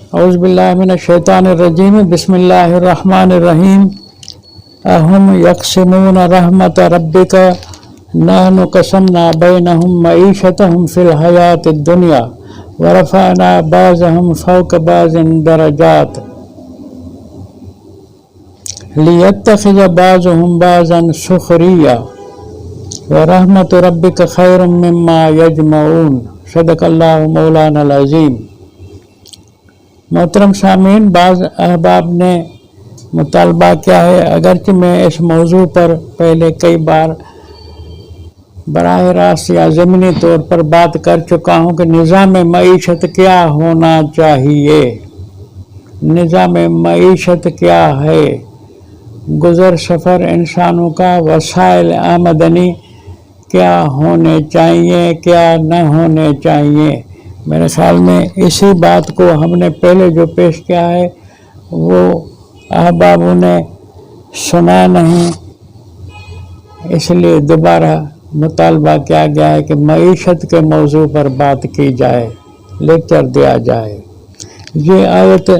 औज़ुबिल्लाहि मिनश्शैतानिर्रजीम बिस्मिल्लाहिर्रहमानिर्रहीम अहुम यक़सिमून रहमत रब्बिक नहनु क़समना बैनहुम मईशतहुम फ़िल हयातिद दुनिया व रफ़अना बाज़हुम फ़ौक़ बाज़िन दरजात लियत्तख़िज़ बाज़ुहुम बाज़न सुख़रिय्या व रहमतु रब्बिक ख़ैरुम मिम्मा यजमऊन। सदक़ल्लाहु मौलानल अज़ीम। मोहतरम सामीन, बाज़ अहबाब ने मुतालबा किया है, अगरचे मैं इस मौजू पर पहले कई बार बराह रास्त या ज़मीनी तौर पर बात कर चुका हूँ कि निज़ाम मईशत क्या होना चाहिए, निज़ाम मईशत क्या है, गुज़र सफ़र इंसानों का वसाइल आमदनी क्या होने चाहिए, क्या न होने चाहिए। मेरे ख्याल में इसी बात को हमने पहले जो पेश किया है वो अहबाबों ने सुना नहीं, इसलिए दोबारा मुतालबा किया गया है कि मईशत के मौजू पर बात की जाए, लेक्चर दिया जाए। ये आयत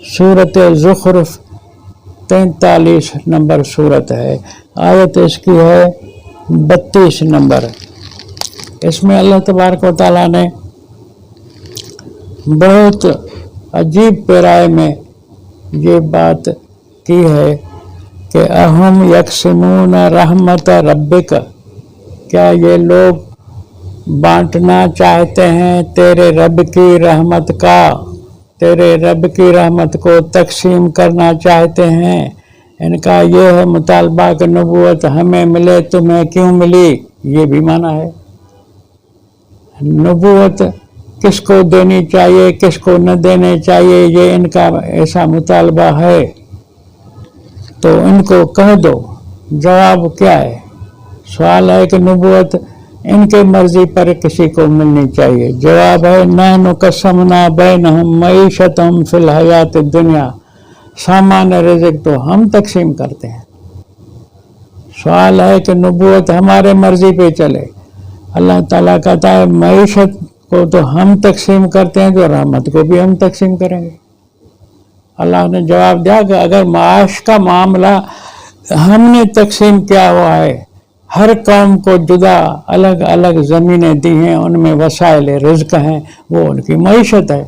सूरत ज़ुख़रुफ़ 43 नंबर सूरत है, आयत इसकी है 32 नंबर। इसमें अल्लाह तबारक व तआला ने बहुत अजीब पैराए में ये बात की है कि अहुम यक़सिमून रहमत रब्बिक, क्या ये लोग बांटना चाहते हैं तेरे रब की रहमत का, तेरे रब की रहमत को तकसीम करना चाहते हैं। इनका ये है मुतालबा कि नबूवत हमें मिले, तुम्हें क्यों मिली, ये भी माना है। नबूवत किसको देनी चाहिए, किसको न देने चाहिए, ये इनका ऐसा मुतालबा है, तो इनको कह दो। जवाब क्या है? सवाल है कि नबूवत इनके मर्जी पर किसी को मिलनी चाहिए। जवाब है नहनु क़समना बैनहुम मईशतहुम फ़िल हयातिद दुनिया, सामान्य रिज़्क़ तो हम तकसीम करते हैं। सवाल है कि नबूवत हमारे मर्जी पे चले। अल्लाह ताला कहता है मईशत को तो हम तकसीम करते हैं, जो रहमत को भी हम तकसीम करेंगे। अल्लाह ने जवाब दिया कि अगर माश का मामला हमने तकसीम किया हुआ है, हर कौम को जुदा अलग अलग ज़मीनें दी हैं, उनमें वसाइल रिज़्क़ हैं, वो उनकी मईशत है।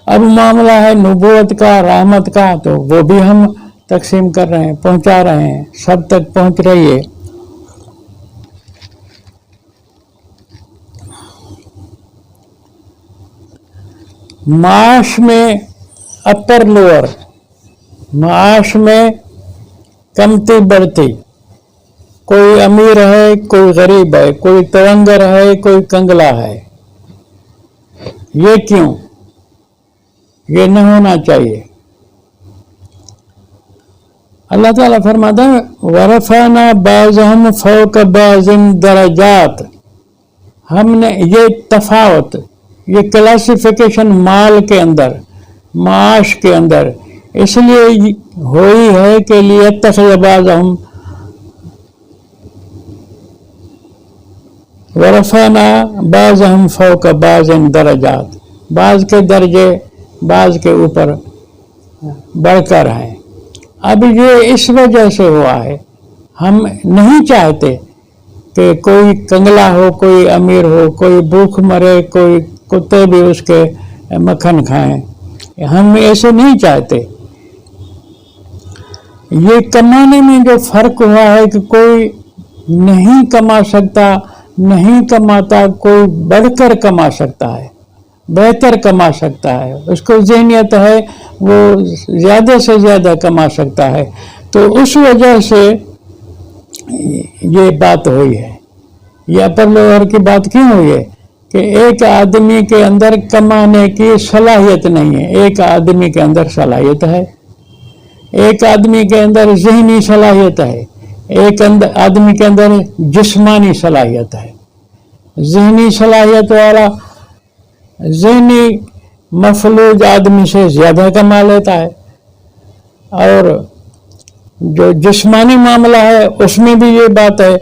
अब मामला है नबूवत का, रहमत का, तो वो भी हम तकसीम कर रहे हैं, पहुंचा रहे हैं, सब तक पहुंच रही है। माश में अपर लोअर, माश में कमती बढ़ती, कोई अमीर है, कोई गरीब है, कोई तवंगर है, कोई कंगला है। ये क्यों? ये न होना चाहिए। अल्लाह ताला फरमाता है वरफ़अना बाज़हुम फ़ौक़ बाज़िन दरजात, हमने ये तफावत, ये क्लासिफिकेशन माल के अंदर, माश के अंदर इसलिए हुई है कि लियत्तख़िज़ बाज़हुम वरफ़अना बाज़हुम फ़ौक़ बाज़िन दरजात, बाज़ के दर्जे बाज़ के ऊपर बढ़कर हैं। अब ये इस वजह से हुआ है, हम नहीं चाहते कि कोई कंगला हो, कोई अमीर हो, कोई भूख मरे, कोई कुत्ते भी उसके मक्खन खाएं, हम ऐसे नहीं चाहते। ये कमाने में जो फर्क हुआ है कि कोई नहीं कमा सकता, नहीं कमाता, कोई बढ़कर कमा सकता है, बेहतर कमा सकता है, उसको ज़हनियत है, वो ज़्यादा से ज़्यादा कमा सकता है। तो उस वजह से ये बात हुई है। ये अपर लोअर की बात क्यों हुई है कि एक आदमी के अंदर कमाने की सलाहियत नहीं है, एक आदमी के अंदर सलाहियत है, एक आदमी के अंदर ज़हनी सलाहियत है, एक आदमी के अंदर जिस्मानी सलाहियत है। ज़हनी सलाहियत वाला ज़हनी मफलूज आदमी से ज़्यादा कमा लेता है, और जो जिस्मानी मामला है उसमें भी ये बात है,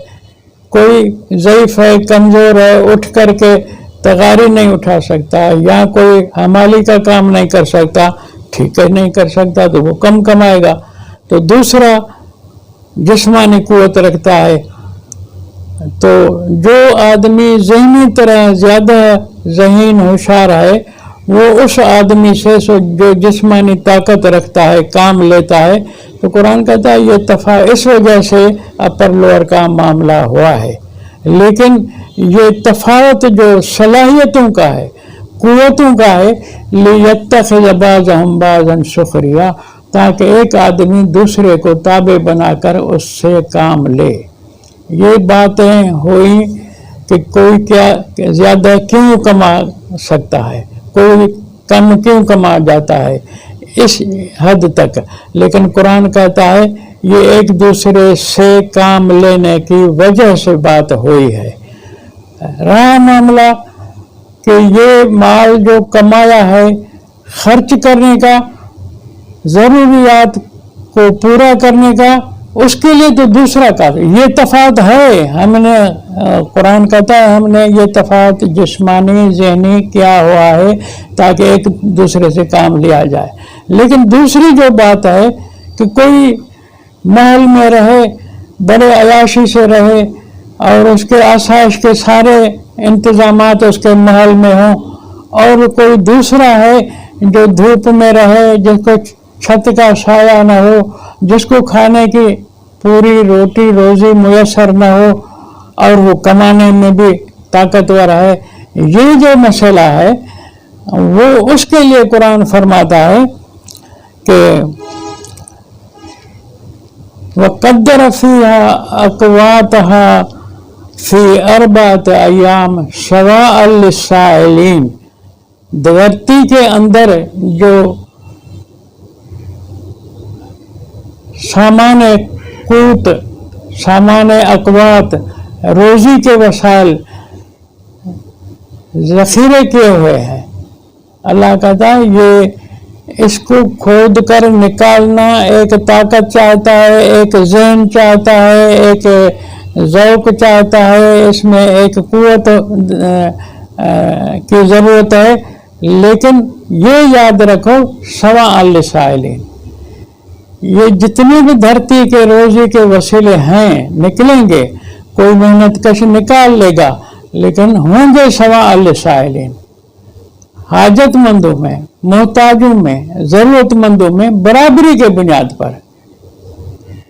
कोई ज़ईफ़ है, कमज़ोर है, उठ करके तगारी नहीं उठा सकता, या कोई हमाली का काम नहीं कर सकता, ठीक है नहीं कर सकता तो वो कम कमाएगा। तो दूसरा जिस्मानी कुव्वत रखता है। तो जो आदमी ज़हनी तरह ज़्यादा ज़हीन होशियार है वो उस आदमी से जो जिस्मानी ताकत रखता है, काम लेता है। तो कुरान कहता है ये इस वजह से अपर लोअर का मामला हुआ है। लेकिन ये तफावत जो सलाहियतों का है, कुव्वतों का है, लियत्तखिज़ बाज़ुहुम बाज़न सुखरिया, ताकि एक आदमी दूसरे को ताबे बनाकर उससे काम ले। ये बातें हुई कि कोई क्या ज़्यादा क्यों कमा सकता है, कोई कम क्यों कमा जाता है, इस हद तक। लेकिन कुरान कहता है ये एक दूसरे से काम लेने की वजह से बात हुई है। रहा मामला कि ये माल जो कमाया है खर्च करने का, ज़रूरियात को पूरा करने का, उसके लिए तो दूसरा का ये तफावत है। हमने कुरान कहता है हमने ये तफावत जिस्मानी ज़हनी क्या हुआ है ताकि एक दूसरे से काम लिया जाए। लेकिन दूसरी जो बात है कि कोई महल में रहे, बड़े अयाशी से रहे और उसके आसाइश के सारे इंतजामात उसके महल में हों, और कोई दूसरा है जो धूप में रहे, जिसको छत का साया न हो, जिसको खाने की पूरी रोटी रोजी मुयसर न हो और वो कमाने में भी ताकतवर है। ये जो मसला है वो उसके लिए कुरान फरमाता है कि वक़द्दर फ़ीहा अक़वातहा फ़ी अर्बअत अय्याम सवाअल लिस्साइलीन। धरती के अंदर जो सामान कूत, सामान अक़वात, रोज़ी के वसाइल ज़ख़ीरे किए हुए हैं, अल्लाह कहता है ये इसको खोद कर निकालना एक ताकत चाहता है, एक ज़हन चाहता है, एक ज़ौक़ चाहता है, इसमें एक कुव्वत की ज़रूरत है। लेकिन ये याद रखो सवाअल लिस्साइलीन, ये जितने भी धरती के रोज़ी के वसीले हैं निकलेंगे, कोई मेहनत कश निकाल लेगा, लेकिन होंगे सवाअल लिस्साइलीन, हाजतमंदों में, मोहताजों में, ज़रूरतमंदों में बराबरी के बुनियाद पर।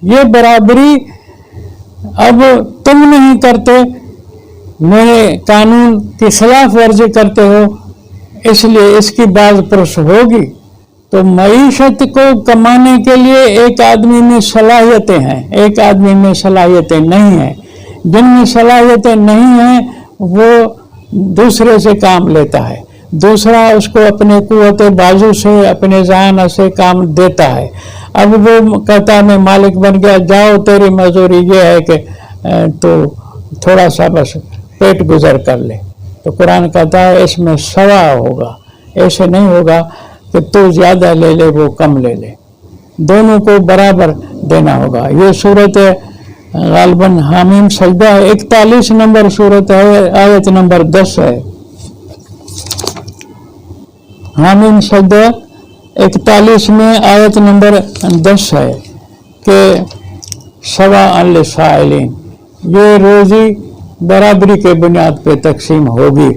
ये बराबरी अब तुम नहीं करते, मेरे कानून की खिलाफ वर्जी करते हो, इसलिए इसकी बाज़ पुरस होगी। तो मईशत को कमाने के लिए एक आदमी में सलाहियतें हैं, एक आदमी में सलाहियतें नहीं हैं। जिनमें सलाहियतें नहीं हैं वो दूसरे से काम लेता है, दूसरा उसको अपने कुव्वत बाजू से, अपने ज़हान से काम देता है। अब वो कहता है मैं मालिक बन गया, जाओ तेरी मजदूरी ये है कि तो थोड़ा सा बस पेट गुजर कर ले। तो कुरान कहता है इसमें सवा होगा, ऐसे नहीं होगा कि तू ज़्यादा ले ले वो कम ले ले, दोनों को बराबर देना होगा। ये सूरत गालबन हामीम सजदा है, 41 नंबर सूरत है, आयत नंबर 10 है। हामीम सजदा 41 में आयत नंबर 10 है कि सवाअल लिस्साइलीन, ये रोज़ी बराबरी के बुनियाद पे तकसीम होगी।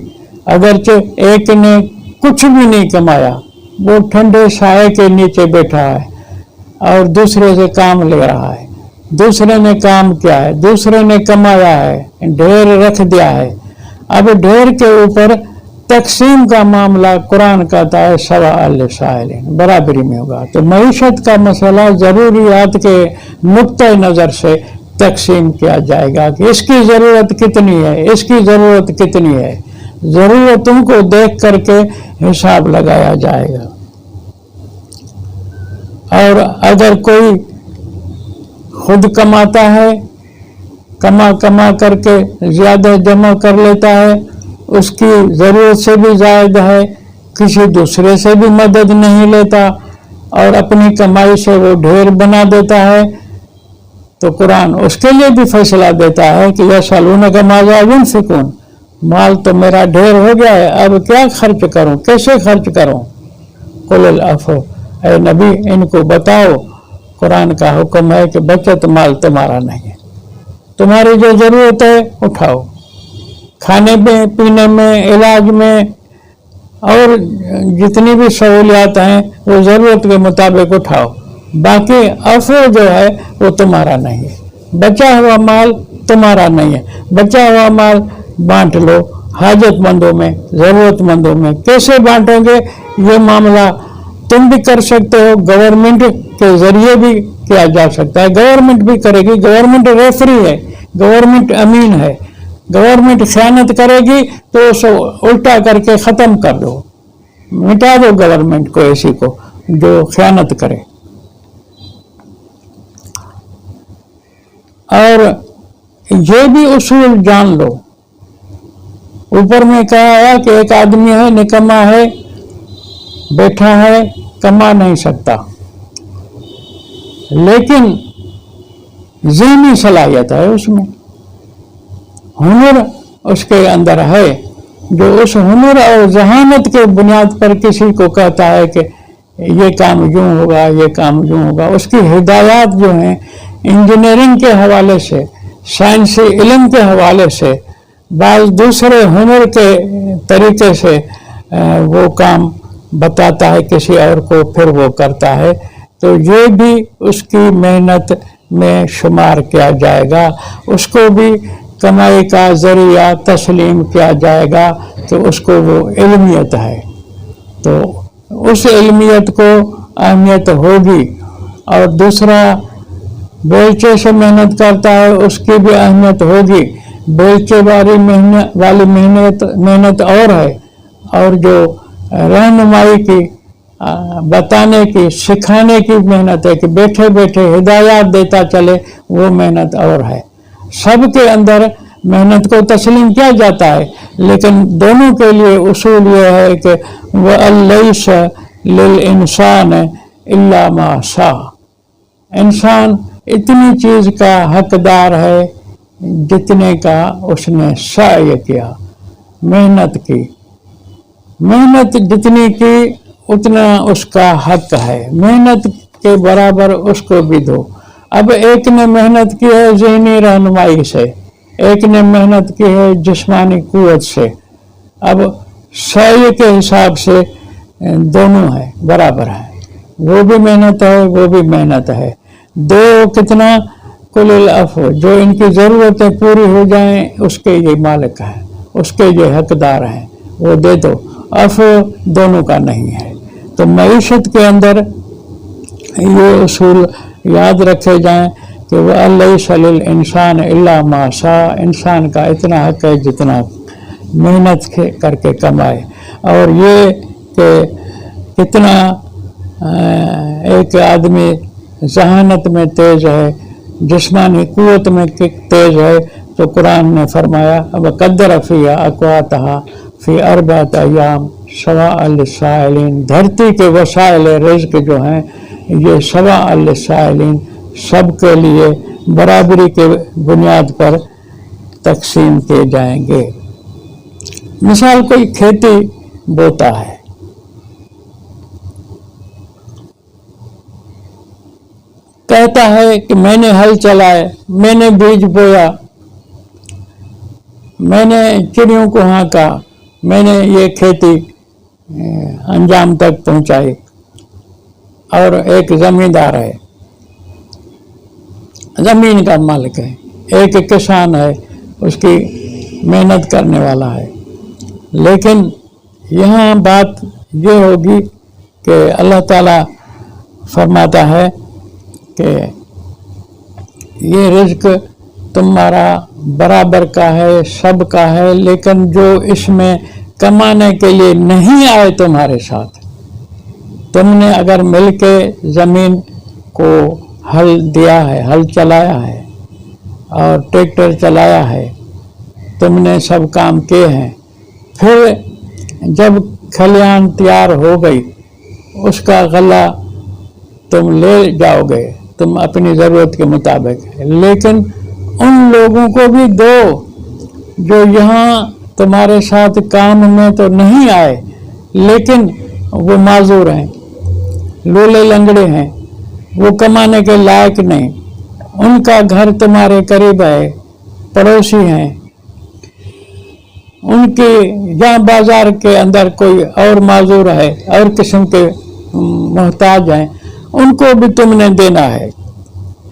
अगरचे एक ने कुछ भी नहीं कमाया, वो ठंडे साए के नीचे बैठा है और दूसरे से काम ले रहा है, दूसरे ने काम किया है, दूसरे ने कमाया है, ढेर रख दिया है। अब ढेर के ऊपर तकसीम का मामला कुरान कहता है सवाअल लिस्साइलीन, बराबरी में होगा। तो मईशत का मसला ज़रूरियात के नुक्ते नज़र से तकसीम किया जाएगा कि इसकी ज़रूरत कितनी है, इसकी ज़रूरत कितनी है, ज़रूरतों को देख करके हिसाब लगाया जाएगा। और अगर कोई खुद कमाता है, कमा करके ज़्यादा जमा कर लेता है, उसकी ज़रूरत से भी ज़्यादा है, किसी दूसरे से भी मदद नहीं लेता और अपनी कमाई से वो ढेर बना देता है, तो कुरान उसके लिए भी फैसला देता है कि यसअलूनका माज़ा युनफ़िकून, माल तो मेरा ढेर हो गया है, अब क्या खर्च करूं, कैसे खर्च करूं। कुल अफ़ो, ऐ नबी इनको बताओ, कुरान का हुक्म है कि बचत माल तुम्हारा नहीं है, तुम्हारी जो जरूरत है उठाओ, खाने में, पीने में, इलाज में और जितनी भी सहूलियात हैं वो ज़रूरत के मुताबिक उठाओ, बाकी अफ़ो जो है वो तुम्हारा नहीं है, बचा हुआ माल तुम्हारा नहीं है। बचा हुआ माल बांट लो हाजतमंदों में, ज़रूरतमंदों में। कैसे बांटोगे ये मामला तुम भी कर सकते हो, गवर्नमेंट के जरिए भी किया जा सकता है, गवर्नमेंट भी करेगी, गवर्नमेंट रेफरी है, गवर्नमेंट अमीन है, गवर्नमेंट खयानत करेगी तो उसे उल्टा करके ख़त्म कर दो, मिटा दो गवर्नमेंट को, ऐसी को जो खयानत करे। और ये भी उसूल जान लो, ऊपर में कहा है कि एक आदमी है, निकम्मा है, बैठा है, कमा नहीं सकता, लेकिन ज़हनी सलाहियत है उसमें, हुनर उसके अंदर है, जो उस हुनर और जहानत के बुनियाद पर किसी को कहता है कि ये काम यूँ होगा, ये काम यूँ होगा। उसकी हिदायत जो हैं इंजीनियरिंग के हवाले से, साइंसी इल्म के हवाले से, बाज़ दूसरे हुनर के तरीके से वो काम बताता है किसी और को, फिर वो करता है, तो ये भी उसकी मेहनत में शुमार किया जाएगा, उसको भी कमाई का ज़रिया तस्लीम किया जाएगा कि उसको वो इल्मियत है, तो उस इल्मियत को अहमियत होगी। और दूसरा बेलचे से मेहनत करता है, उसकी भी अहमियत होगी, बेलचे वाली मेहनत और है, और जो रहनुमाई की, बताने की, सिखाने की मेहनत है कि बैठे बैठे हिदायत देता चले, वो मेहनत और है। सबके अंदर मेहनत को तस्लीम किया जाता है, लेकिन दोनों के लिए उसूल ये है कि वअलैस लिल इंसान इल्ला मा सा, इंसान इतनी चीज़ का हकदार है जितने का उसने सअय किया, मेहनत की, मेहनत जितनी की उतना उसका हक है, मेहनत के बराबर उसको भी दो। अब एक ने मेहनत की है ज़हनी रहनुमाई से, एक ने मेहनत की है जिस्मानी कुव्वत से, अब सअय के हिसाब से दोनों है, बराबर है, वो भी मेहनत है, वो भी मेहनत है। दो कितना, कुल अफ़ो, जो इनकी ज़रूरतें पूरी हो जाएं उसके ये मालिक है, उसके ये हकदार हैं, वो दे दो, अफ़ो दोनों का नहीं है। तो मईशत के अंदर ये उसूल याद रखे जाएं कि वअलैस लिल इंसान इल्ला मा सा, इंसान का इतना हक है जितना मेहनत करके कमाए। और ये कि कितना एक आदमी जहानत में तेज है, जिस्मानी कुव्वत में तेज है, तो कुरान ने फरमाया अब कद्दर फ़ीहा अक़वातहा फ़ी अर्बअत अय्याम सवाअल लिस्साइलिन, धरती के वसाइल रिज़्क़ जो हैं ये सवाअल लिस्साइलिन, सबके लिए बराबरी के बुनियाद पर तकसीम किए जाएंगे। मिसाल कोई खेती बोता है, कहता है कि मैंने हल चलाए, मैंने बीज बोया, मैंने चिड़ियों को हाँका, मैंने ये खेती अंजाम तक पहुंचाई। और एक जमींदार है, जमीन का मालिक है, एक किसान है, उसकी मेहनत करने वाला है। लेकिन यहाँ बात ये होगी कि अल्लाह ताला फरमाता है कि ये रिज़्क़ तुम्हारा बराबर का है, सब का है, लेकिन जो इसमें कमाने के लिए नहीं आए तुम्हारे साथ, तुमने अगर मिलके ज़मीन को हल दिया है, हल चलाया है और ट्रैक्टर चलाया है, तुमने सब काम किए हैं, फिर जब खलियान तैयार हो गई उसका गला तुम ले जाओगे, तुम अपनी ज़रूरत के मुताबिक, लेकिन उन लोगों को भी दो जो यहाँ तुम्हारे साथ काम में तो नहीं आए, लेकिन वो माजूर हैं, लूले लंगड़े हैं, वो कमाने के लायक नहीं, उनका घर तुम्हारे करीब है, पड़ोसी हैं, उनके जहाँ बाजार के अंदर कोई और माजूर है और किस्म के मोहताज हैं, उनको भी तुमने देना है।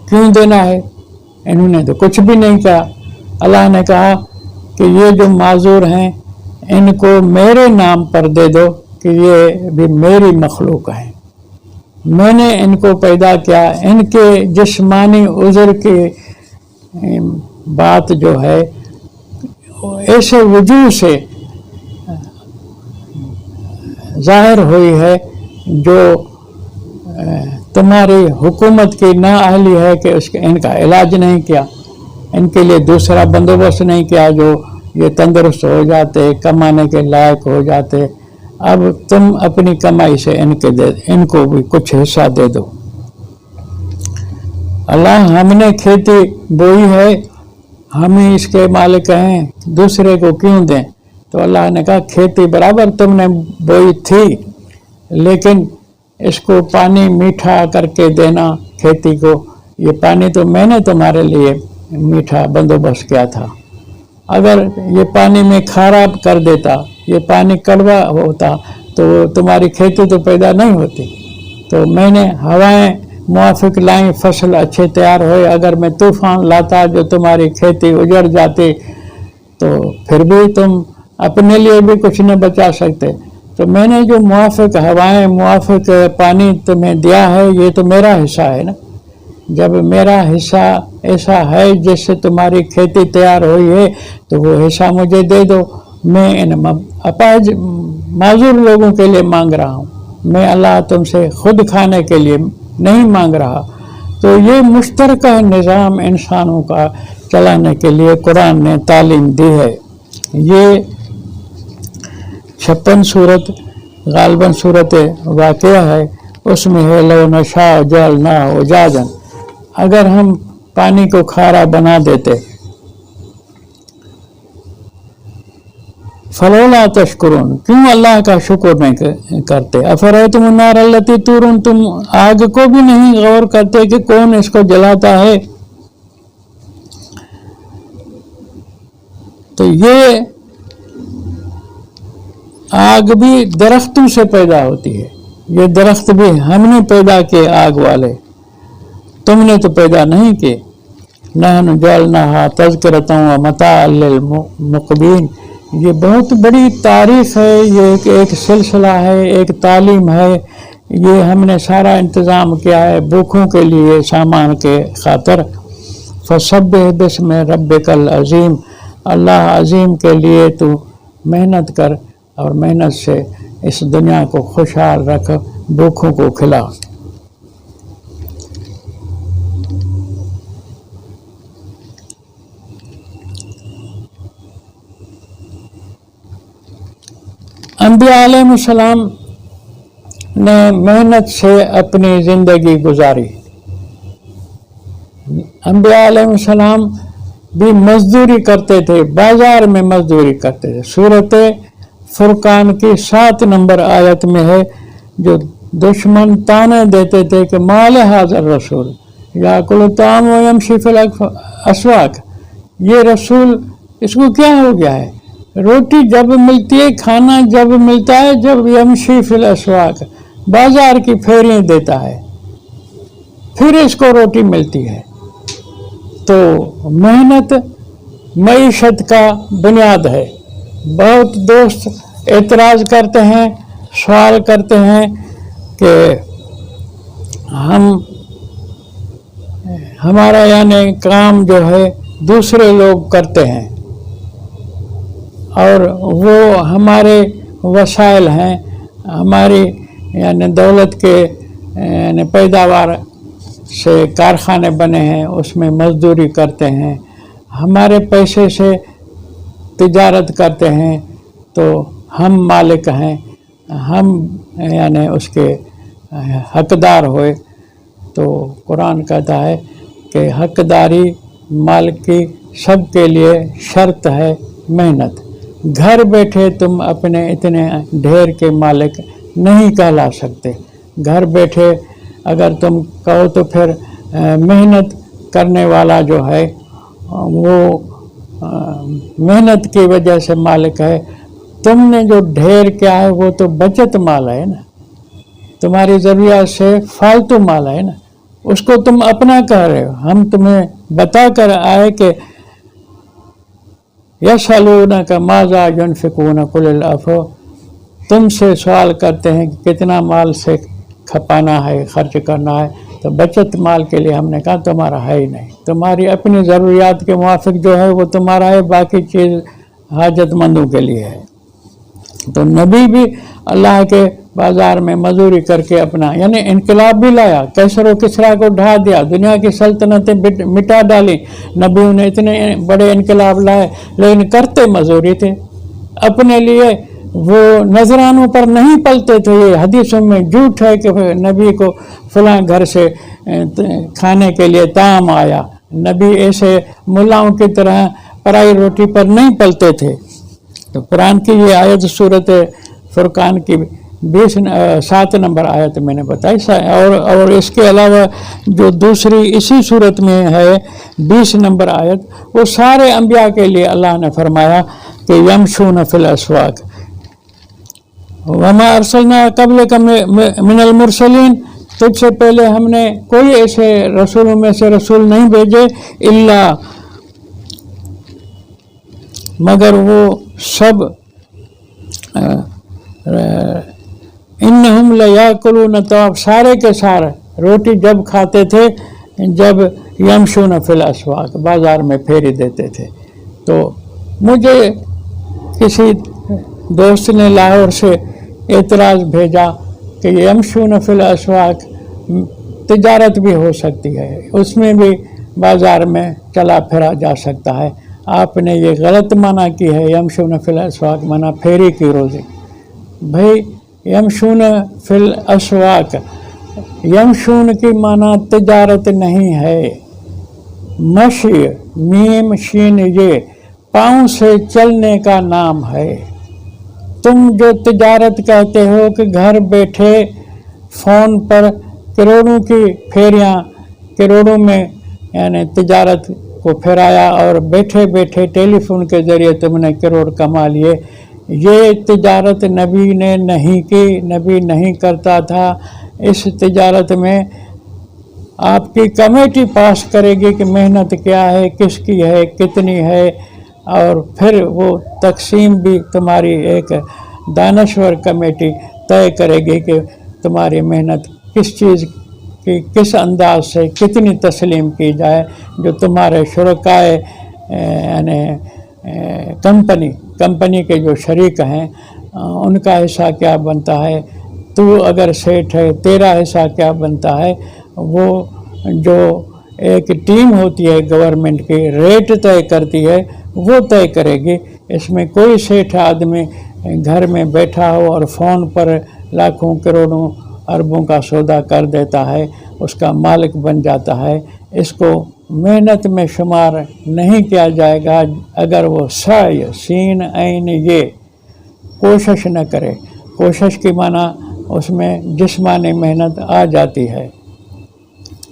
क्यों देना है? इन्होंने तो कुछ भी नहीं कहा। अल्लाह ने कहा कि ये जो माजूर हैं इनको मेरे नाम पर दे दो कि ये भी मेरी मखलूक है, मैंने इनको पैदा किया। इनके जिस्मानी उज़र की बात जो है ऐसे वजूह से जाहिर हुई है जो तुम्हारी हुकूमत की नाअहली है कि उसके इनका इलाज नहीं किया, इनके लिए दूसरा बंदोबस्त नहीं किया जो ये तंदुरुस्त हो जाते, कमाने के लायक हो जाते। अब तुम अपनी कमाई से इनको भी कुछ हिस्सा दे दो। अल्लाह, हमने खेती बोई है, हम ही इसके मालिक हैं, दूसरे को क्यों दें? तो अल्लाह ने कहा खेती बराबर तुमने बोई थी, लेकिन इसको पानी मीठा करके देना खेती को। ये पानी तो मैंने तुम्हारे लिए मीठा बंदोबस्त किया था। अगर ये पानी में खारा कर देता, ये पानी कड़वा होता, तो तुम्हारी खेती तो पैदा नहीं होती। तो मैंने हवाएं मुआफिक लाई, फसल अच्छे तैयार हुए। अगर मैं तूफान लाता जो तुम्हारी खेती उजड़ जाती, तो फिर भी तुम अपने लिए भी कुछ न बचा सकते। तो मैंने जो मुआफिक हवाएं, मुआफिक पानी तुम्हें दिया है, ये तो मेरा हिस्सा है ना। जब मेरा हिस्सा ऐसा है जिससे तुम्हारी खेती तैयार हुई है, तो वो हिस्सा मुझे दे दो। मैं इन अपाहिज माजूर लोगों के लिए मांग रहा हूँ, मैं अल्लाह तुमसे खुद खाने के लिए नहीं मांग रहा। तो ये मुश्तरका निज़ाम इंसानों का चलाने के लिए कुरान ने तालीम दी है। ये 56 सूरत गालबन सूरत वाक़िया है, उसमें है लो नशा जल ना हो जाजन। अगर हम पानी को खारा बना देते, फलोला तशकुरून, क्यों अल्लाह का शुक्र नहीं करते? अफरैतुम अन्नार अल्लती तुरून, तुम आग को भी नहीं गौर करते कि कौन इसको जलाता है? तो ये आग भी दरख्तों से पैदा होती है, ये दरख्त भी हमने पैदा किए आग वाले, तुमने तो पैदा नहीं किए। नहनु जअलनाहा तज़किरतन व मताअन लिल मुक़बीन, ये बहुत बड़ी तारीफ है, ये एक सिलसिला है, एक तालीम है। ये हमने सारा इंतज़ाम किया है भूखों के लिए, सामान के खातर। फसब्बिह बिस्मि रब्बिकल अज़ीम, अल्लाह अज़ीम के लिए तू मेहनत कर और मेहनत से इस दुनिया को खुशहाल रख, भूखों को खिला। अंबिया अलैहिस्सलाम ने मेहनत से अपनी ज़िंदगी गुजारी। अंबिया अलैहिस्सलाम भी मजदूरी करते थे, बाजार में मजदूरी करते थे। सूरत फुरकान की 7 नंबर आयत में है, जो दुश्मन ताने देते थे कि माल हाज़र रसूल याकुल ताम व यमशी फिल अस्वाक, ये रसूल इसको क्या हो गया है? रोटी जब मिलती है, खाना जब मिलता है, जब यमशी फिल अस्वाक, बाजार की फेरियां देता है, फिर इसको रोटी मिलती है। तो मेहनत मईशत का बुनियाद है। बहुत दोस्त एतराज़ करते हैं, सवाल करते हैं कि हमारा यानी काम जो है दूसरे लोग करते हैं और वो हमारे वसाइल हैं, हमारी यानी दौलत के यानी पैदावार से कारखाने बने हैं, उसमें मजदूरी करते हैं, हमारे पैसे से तिजारत करते हैं, तो हम मालिक हैं, हम यानी उसके हकदार हुए। तो कुरान कहता है कि हकदारी मालिक की सबके लिए शर्त है मेहनत। घर बैठे तुम अपने इतने ढेर के मालिक नहीं कहला सकते। घर बैठे अगर तुम कहो तो फिर मेहनत करने वाला जो है वो मेहनत की वजह से मालिक है। तुमने जो ढेर क्या है वो तो बचत माल है ना, तुम्हारी ज़रूरियात से फालतू माल है ना, उसको तुम अपना कह रहे हो। हम तुम्हें बता कर आए कि यसअलूनका माज़ा युनफ़िक़ून कुल अफ़ो, तुमसे सवाल करते हैं कि कितना माल से खपाना है, खर्च करना है, तो बचत माल के लिए हमने कहा तुम्हारा है ही नहीं, तुम्हारी अपनी ज़रूरियात के मुआफ़िक जो है वो तुम्हारा है, बाकी चीज़ हाजतमंदों के लिए है। तो नबी भी अल्लाह के बाज़ार में मजदूरी करके अपना यानी इनकलाब भी लाया, कैसर व किसरा को ढा दिया, दुनिया की सल्तनतें मिटा डाली। नबियों ने इतने बड़े इनकलाब लाए लेकिन करते मजदूरी थे अपने लिए, वो नजरानों पर नहीं पलते थे। ये हदीसों में झूठ है कि नबी को फलां घर से खाने के लिए ताम आया। नबी ऐसे मुल्लाओं की तरह पराई रोटी पर नहीं पलते थे। तो कुरान की ये आयत सूरत फुरकान की 7 नंबर आयत मैंने बताई, और इसके अलावा जो दूसरी इसी सूरत में है 20 नंबर आयत, वो सारे अंबिया के लिए अल्लाह ने फरमाया कि यमशून फिल अस्वाक वमा अरसलना क़ब्लका मिनल मुरसलीन, तुझसे पहले हमने कोई ऐसे रसूलों में से रसूल नहीं भेजे इल्ला मगर वो सब इन्नहुम लयाकुलून, तो आप सारे के सारे रोटी जब खाते थे जब यमशून फिल अस्वाक, बाज़ार में फेरी देते थे। तो मुझे किसी दोस्त ने लाहौर से एतराज़ भेजा कि यमशून फिल अस्वाक तिजारत भी हो सकती है, उसमें भी बाज़ार में चला फिरा जा सकता है, आपने ये गलत माना की है। यमशून फिल अस्वाक माना फेरी की रोज़ी। भाई यमशून फिल अस्वाक, यमशून की माना तिजारत नहीं है। मशी मीम शीन ये पाँव से चलने का नाम है। तुम जो तिजारत कहते हो कि घर बैठे फ़ोन पर करोड़ों की फेरियां, करोड़ों में यानी तिजारत को फिराया और बैठे बैठे टेलीफोन के ज़रिए तुमने करोड़ कमा लिए, ये तिजारत नबी ने नहीं की, नबी नहीं करता था। इस तिजारत में आपकी कमेटी पास करेगी कि मेहनत क्या है, किसकी है, कितनी है, और फिर वो तकसीम भी तुम्हारी एक दानश्वर कमेटी तय करेगी कि तुम्हारी मेहनत किस चीज़ की किस अंदाज से कितनी तस्लीम की जाए। जो तुम्हारे शुरकाए यानी कंपनी के जो शरीक हैं उनका हिस्सा क्या बनता है, तू अगर सेठ है तेरा हिस्सा क्या बनता है। वो जो एक टीम होती है गवर्नमेंट की, रेट तय करती है, वो तय करेगी। इसमें कोई सेठ आदमी घर में बैठा हो और फ़ोन पर लाखों करोड़ों अरबों का सौदा कर देता है, उसका मालिक बन जाता है, इसको मेहनत में शुमार नहीं किया जाएगा अगर वो साय सीन ऐन ये कोशिश न करे। कोशिश की माना उसमें जिस्मानी मेहनत आ जाती है।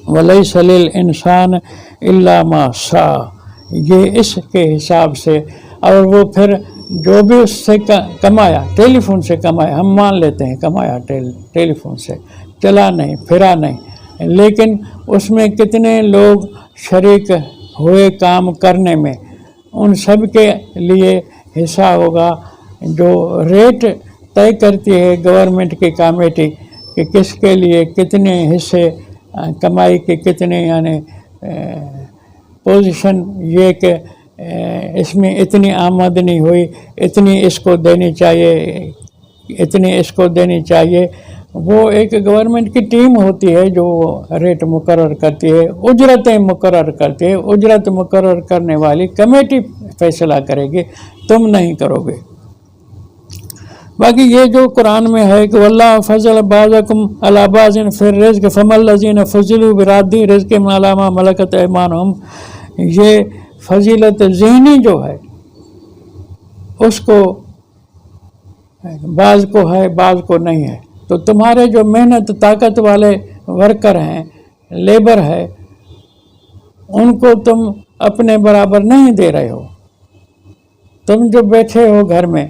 वलैसा लिल इंसान इल्ला मा सा, ये इसके हिसाब से। और वो फिर जो भी उससे कमाया, टेलीफोन से कमाया, हम मान लेते हैं कमाया टेलीफोन से, चला नहीं फिरा नहीं, लेकिन उसमें कितने लोग शरीक हुए काम करने में, उन सब के लिए हिस्सा होगा। जो रेट तय करती है गवर्नमेंट की कमेटी कि किसके लिए कितने हिस्से कमाई के कितने यानी पोजीशन, ये कि इसमें इतनी आमदनी हुई, इतनी इसको देनी चाहिए, इतनी इसको देनी चाहिए। वो एक गवर्नमेंट की टीम होती है जो रेट मुकर्रर करती है, उजरतें मुकर्रर करती है। उजरत मुकर्रर करने वाली कमेटी फैसला करेगी, तुम नहीं करोगे। बाकी ये जो कुरान में है कि वल्लाह फज़ल बाज़कुम अला बाज़िन फिर रिज़्क़ फमल्लज़ीन फज़िलू बिराद्दी रिज़्क़ अला मा मलकत ऐमानुहुम, ये फजीलत ज़हनी जो है اس کو بعض کو ہے بعض کو نہیں ہے. تو تمہارے جو محنت طاقت والے ورکر ہیں، لیبر ہے، ان کو تم اپنے برابر نہیں دے رہے ہو. تم جو بیٹھے ہو گھر میں،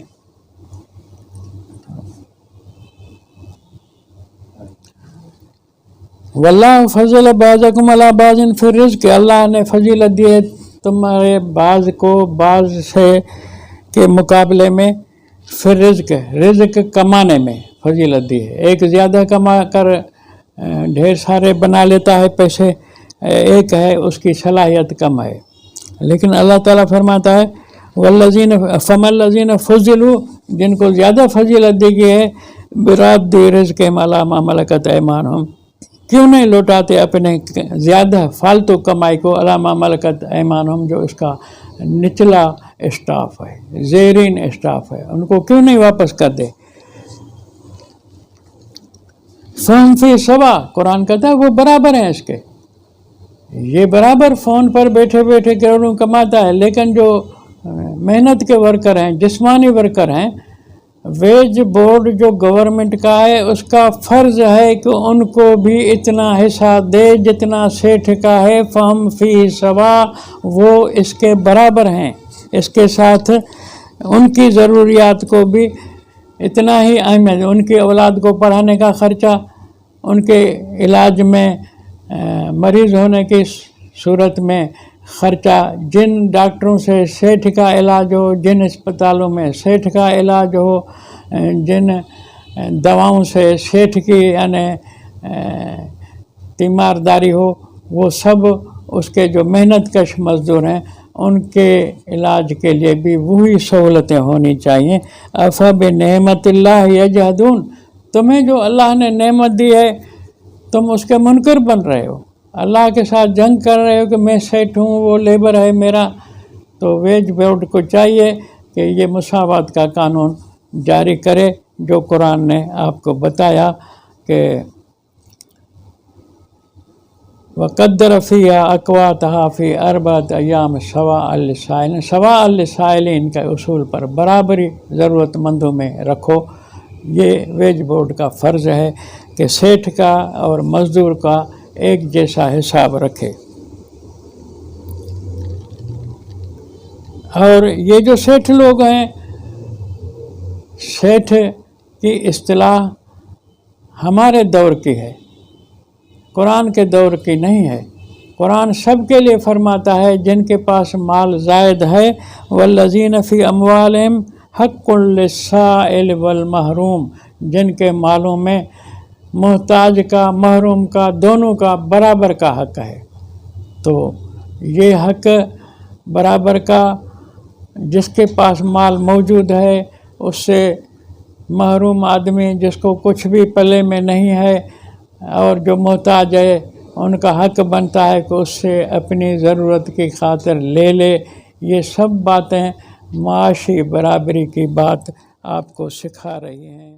واللہ فضل بعضکم علی بعض فی الرزق، اللہ نے فضیلت دی ہے تمہارے بعض کو بعض سے کے مقابلے میں فی الرزق، رزق کمانے میں فضیلت دی ہے. ایک زیادہ کما کر ڈھیر سارے بنا لیتا ہے پیسے، ایک ہے اس کی صلاحیت کم ہے. لیکن اللہ تعالیٰ فرماتا ہے والذین فما الذین فضلوا، جن کو زیادہ فضیلت دی گئی ہے، براد رزق علی ما ملکت ایمانہم، کیوں نہیں لوٹاتے اپنے زیادہ فالتو کمائی کو علی ما ملکت ایمانہم، جو اس کا نچلا اسٹاف ہے، زیرین اسٹاف ہے، ان کو کیوں نہیں واپس کر دے. فہم فی سوا، قرآن کہتا ہے وہ برابر ہیں اس کے. یہ برابر فون پر بیٹھے بیٹھے کروڑوں کماتا ہے، لیکن جو محنت کے ورکر ہیں، جسمانی ورکر ہیں، ویج بورڈ جو گورنمنٹ کا ہے، اس کا فرض ہے کہ ان کو بھی اتنا حصہ دے جتنا سیٹھ کا ہے. فہم فی سوا، وہ اس کے برابر ہیں، اس کے ساتھ ان کی ضروریات کو بھی اتنا ہی اہمیت. ان کی اولاد کو پڑھانے کا خرچہ، ان کے علاج میں، مریض ہونے کی صورت میں خرچہ، جن ڈاکٹروں سے سیٹھ کا علاج ہو، جن اسپتالوں میں سیٹھ کا علاج ہو، جن دواؤں سے سیٹھ کی یعنی تیمارداری ہو، وہ سب اس کے جو محنت کش مزدور ہیں ان کے علاج کے لیے بھی وہی سہولتیں ہونی چاہیے. افبنعمت اللہ یجحدون، تمہیں جو اللہ نے نعمت دی ہے تم اس کے منکر بن رہے ہو، اللہ کے ساتھ جنگ کر رہے ہو کہ میں سیٹ ہوں، وہ لیبر ہے میرا. تو ویج بورڈ کو چاہیے کہ یہ مساوات کا قانون جاری کرے جو قرآن نے آپ کو بتایا کہ وَقَدَّرَ فِيهَا أَقْوَاتَهَا فِي أَرْبَعَةِ أَيَّامٍ سَوَاءً لِلسَّائِلِينَ، سواء للسائلین کا اصول پر برابری ضرورت مندوں میں رکھو. یہ ویج بورڈ کا فرض ہے کہ سیٹھ کا اور مزدور کا ایک جیسا حساب رکھے. اور یہ جو سیٹھ لوگ ہیں، سیٹھ کی اصطلاح ہمارے دور کی ہے، قرآن کے دور کی نہیں ہے. قرآن سب کے لیے فرماتا ہے جن کے پاس مال زائد ہے، والذین فی اموالہم حق للسائل والمحروم، جن کے مالوں میں محتاج کا محروم کا دونوں کا برابر کا حق ہے. تو یہ حق برابر کا جس کے پاس مال موجود ہے اس سے محروم آدمی جس کو کچھ بھی پلے میں نہیں ہے اور جو محتاج ہے، ان کا حق بنتا ہے کہ اس سے اپنی ضرورت کی خاطر لے لے. یہ سب باتیں معاشی برابری کی بات آپ کو سکھا رہی ہیں.